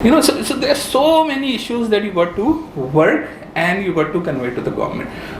So there are so many issues that you got to work and you got to convey to the government.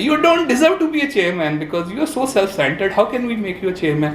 you don't deserve to be a chairman because you are so self-centered. How can we make you a chairman?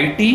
IT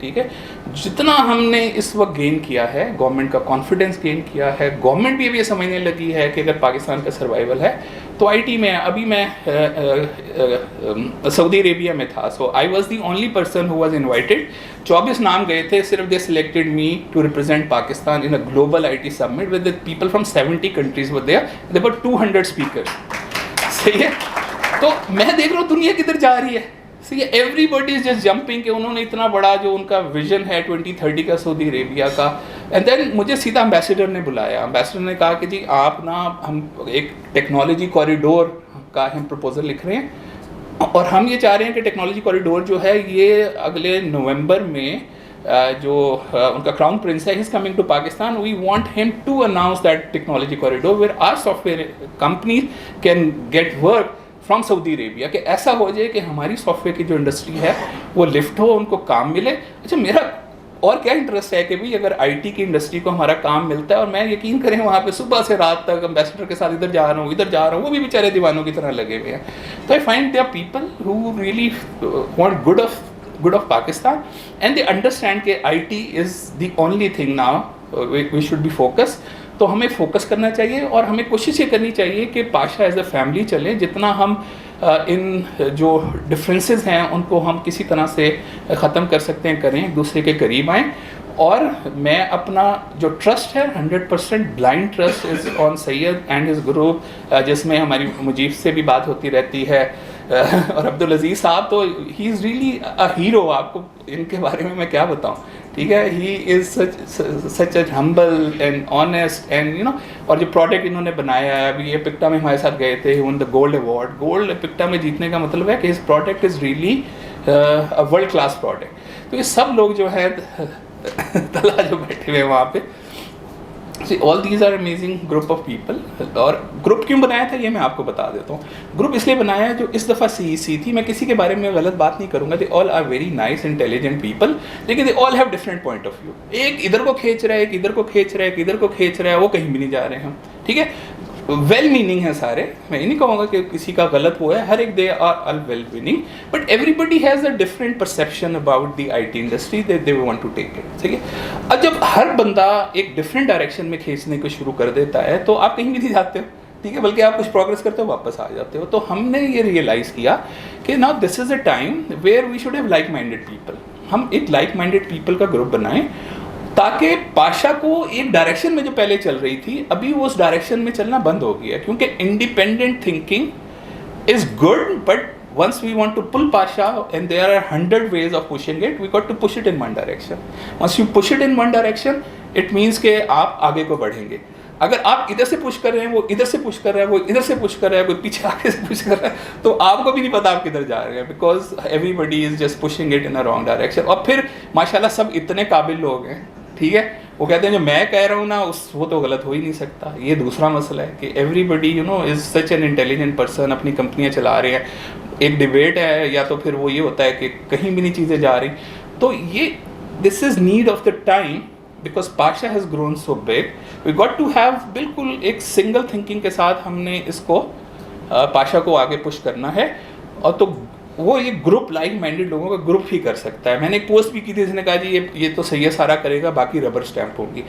ٹھیک ہے. جتنا ہم نے اس وقت gain کیا ہے, government کا confidence gain کیا ہے, گورنمنٹ بھی اب یہ سمجھنے لگی ہے کہ اگر پاکستان کا سروائیول ہے تو آئی ٹی میں. ابھی میں سعودی عربیہ میں تھا, so I was the only person who was invited. 24 نام گئے تھے صرف. They selected me to represent Pakistan in a global I T summit with people from 70 countries were there. There were 200 speakers. صحیح ہے. تو میں دیکھ رہا ہوں دنیا کدھر جا رہی ہے. Everybody is just jumping کہ انہوں نے اتنا بڑا جو ان کا ویژن ہے 2030 کا سعودی عربیہ کا. اینڈ دین مجھے سیدھا امبیسڈر نے بلایا. امبیسڈر نے کہا کہ جی آپ نا, ہم ایک ٹیکنالوجی کوریڈور کا ہم پروپوزل لکھ رہے ہیں, اور ہم یہ چاہ رہے ہیں کہ ٹیکنالوجی کوریڈور جو ہے یہ اگلے نومبر میں جو ان کا کراؤن پرنس ہے, he is coming to Pakistan. We want ہم to announce that technology corridor where are software companies can get work from Saudi Arabia, کہ ایسا ہو جائے کہ ہماری سافٹ ویئر کی جو انڈسٹری ہے وہ لفٹ ہو, ان کو کام ملے. اچھا میرا اور کیا انٹرسٹ ہے کہ بھائی اگر آئی ٹی کی انڈسٹری کو ہمارا کام ملتا ہے, اور میں یقین کریں وہاں پہ صبح سے رات تک امبیسڈر کے ساتھ ادھر جا رہا ہوں ادھر جا رہا ہوں, وہ بھی بیچارے دیوانوں کی طرح لگے ہوئے ہیں. تو I find they are people who really want good of Pakistan, and they understand کہ I T is the only thing now we should be focus. تو ہمیں فوکس کرنا چاہیے, اور ہمیں کوشش یہ کرنی چاہیے کہ پاشا ایز اے فیملی چلے. جتنا ہم ان جو ڈفرینسز ہیں ان کو ہم کسی طرح سے ختم کر سکتے ہیں کریں, ایک دوسرے کے قریب آئیں. اور میں اپنا جو ٹرسٹ ہے 100% blind trust is on Syed and his group, جس میں ہماری مجیب سے بھی بات ہوتی رہتی ہے, اور عبدالعزیز صاحب تو ہی از ریئلی اے ہیرو. آپ کو ان کے بارے میں کیا بتاؤں, ٹھیک ہے. He is such a humble and honest and you know. اور جو پروڈکٹ انہوں نے بنایا ہے, ابھی یہ پکٹا میں ہمارے ساتھ گئے تھے, one the gold award. Gold پکٹا میں جیتنے کا مطلب ہے کہ his product is really world class product. تو یہ سب لوگ جو ہے طلحہ جو بیٹھے ہوئے وہاں پہ, all these are amazing group of people. اور گروپ کیوں بنایا تھا یہ میں آپ کو بتا دیتا ہوں. گروپ اس لیے بنایا ہے جو اس دفعہ سی تھی, میں کسی کے بارے میں غلط بات نہیں کروں گا, they all are very nice intelligent people, لیکن they all have different point of view. ایک ادھر کو کھینچ رہا ہے, ایک ادھر کو کھینچ رہا ہے, ایک ادھر کو کھینچ رہا ہے, وہ کہیں بھی نہیں جا رہے ہیں. ٹھیک ہے, ویل میننگ ہے سارے, میں یہ نہیں کہوں گا کہ کسی کا غلط وہ ہے, ہر ایک they are all well meaning, but everybody has a different perception about the I T industry they want to take it. ٹھیک ہے. اب جب ہر بندہ ایک ڈفرینٹ ڈائریکشن میں کھینچنے کو شروع کر دیتا ہے تو آپ کہیں بھی نہیں جاتے ہو, ٹھیک ہے, بلکہ آپ کچھ پروگرس کرتے ہو واپس آ جاتے ہو. تو ہم نے یہ ریئلائز کیا کہ نا this is a time where we should have like minded people. ہم ایک لائک مائنڈیڈ پیپل کا گروپ بنائیں تاکہ پاشا کو ایک ڈائریکشن میں جو پہلے چل رہی تھی ابھی وہ اس ڈائریکشن میں چلنا بند ہو گیا, کیونکہ independent thinking is good, but once we want to pull Pasha, and there are 100 ways of pushing it, we got to push it in one direction. Once you push it in one direction, it means کہ آپ آگے کو بڑھیں گے. اگر آپ ادھر سے پش کر رہے ہیں, وہ ادھر سے پش کر رہا ہے, وہ ادھر سے پش کر رہا ہے, کوئی پیچھے آگے سے پش کر رہا ہے, تو آپ کو بھی نہیں پتا آپ کدھر جا رہے ہیں, because everybody is just pushing it in a wrong direction. اور پھر ماشاء اللہ سب اتنے قابل لوگ ہیں, ٹھیک ہے, وہ کہتے ہیں جو میں کہہ رہا ہوں نا وہ تو غلط ہو ہی نہیں سکتا. یہ دوسرا مسئلہ ہے کہ everybody you know is such an intelligent person, اپنی کمپنیاں چلا رہے ہیں. ایک ڈبیٹ ہے, یا تو پھر وہ یہ ہوتا ہے کہ کہیں بھی نہیں چیزیں جا رہی. تو یہ this is need of the time, because PASHA has grown so big, we got to have بالکل ایک سنگل تھنکنگ کے ساتھ ہم نے اس کو پاشا کو آگے پش کرنا ہے. اور تو وہ ایک گروپ لائک مائنڈیڈ لوگوں کا گروپ ہی کر سکتا ہے. میں نے ایک پوسٹ بھی کی تھی, جس نے کہا جی یہ تو سید سارا کرے گا, باقی ربر اسٹیمپ ہوں گی.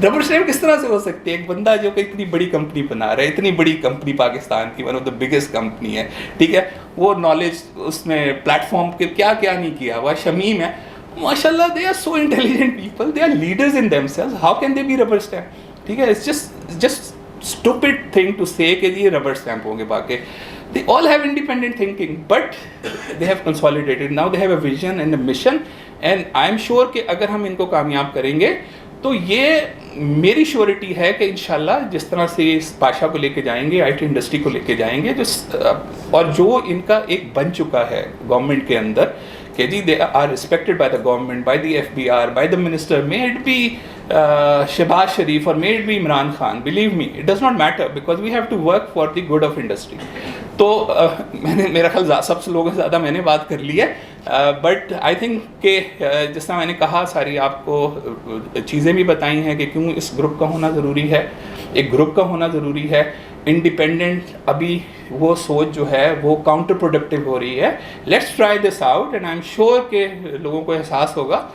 ربر اسٹیمپ کس طرح سے ہو سکتی ہے؟ ایک بندہ جو کہ اتنی بڑی کمپنی بنا رہا ہے, اتنی بڑی کمپنی پاکستان کی one of the biggest company ہے, ٹھیک ہے, وہ نالج اس میں پلیٹ فارم کے کیا کیا نہیں کیا ہوا. شمیم ہے ماشاء اللہ, they are so intelligent people, they are leaders in themselves, how can they be rubber stamp? ٹھیک ہے, it's just stupid thing to say کہ یہ ربر اسٹیمپ ہوں گے. باقی they all have independent thinking, but they have consolidated. Now they have a vision and a mission, and I am sure کہ اگر ہم ان کو کامیاب کریں گے تو یہ میری شیورٹی ہے کہ انشاءاللہ جس طرح سے اس پاشا کو لے کے جائیں گے, آئی ٹی انڈسٹری کو لے کے جائیں گے, اور جو ان کا ایک بن چکا ہے گورنمنٹ کے اندر کہ جی they are respected by the government, by the FBR, by the minister, may it be Shahbaz Sharif اور may it be Imran Khan. Believe me it does not matter, because we have to work for the good of industry. تو میں نے میرا خیال سب سے لوگوں سے زیادہ میں نے بات کر لی ہے, بٹ آئی تھنک کہ جس طرح میں نے کہا ساری آپ کو چیزیں بھی بتائی ہیں کہ کیوں اس گروپ کا ہونا ضروری ہے, ایک گروپ کا ہونا ضروری ہے. انڈیپینڈنٹ ابھی وہ سوچ جو ہے وہ کاؤنٹر پروڈکٹیو ہو رہی ہے. Let's try this out and I am sure کہ لوگوں کو احساس ہوگا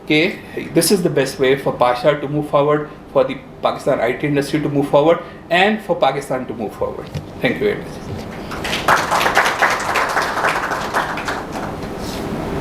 کہ this is the best way for PASHA to move forward, for the Pakistan IT industry to move forward, and for Pakistan to move forward. Thank you very much.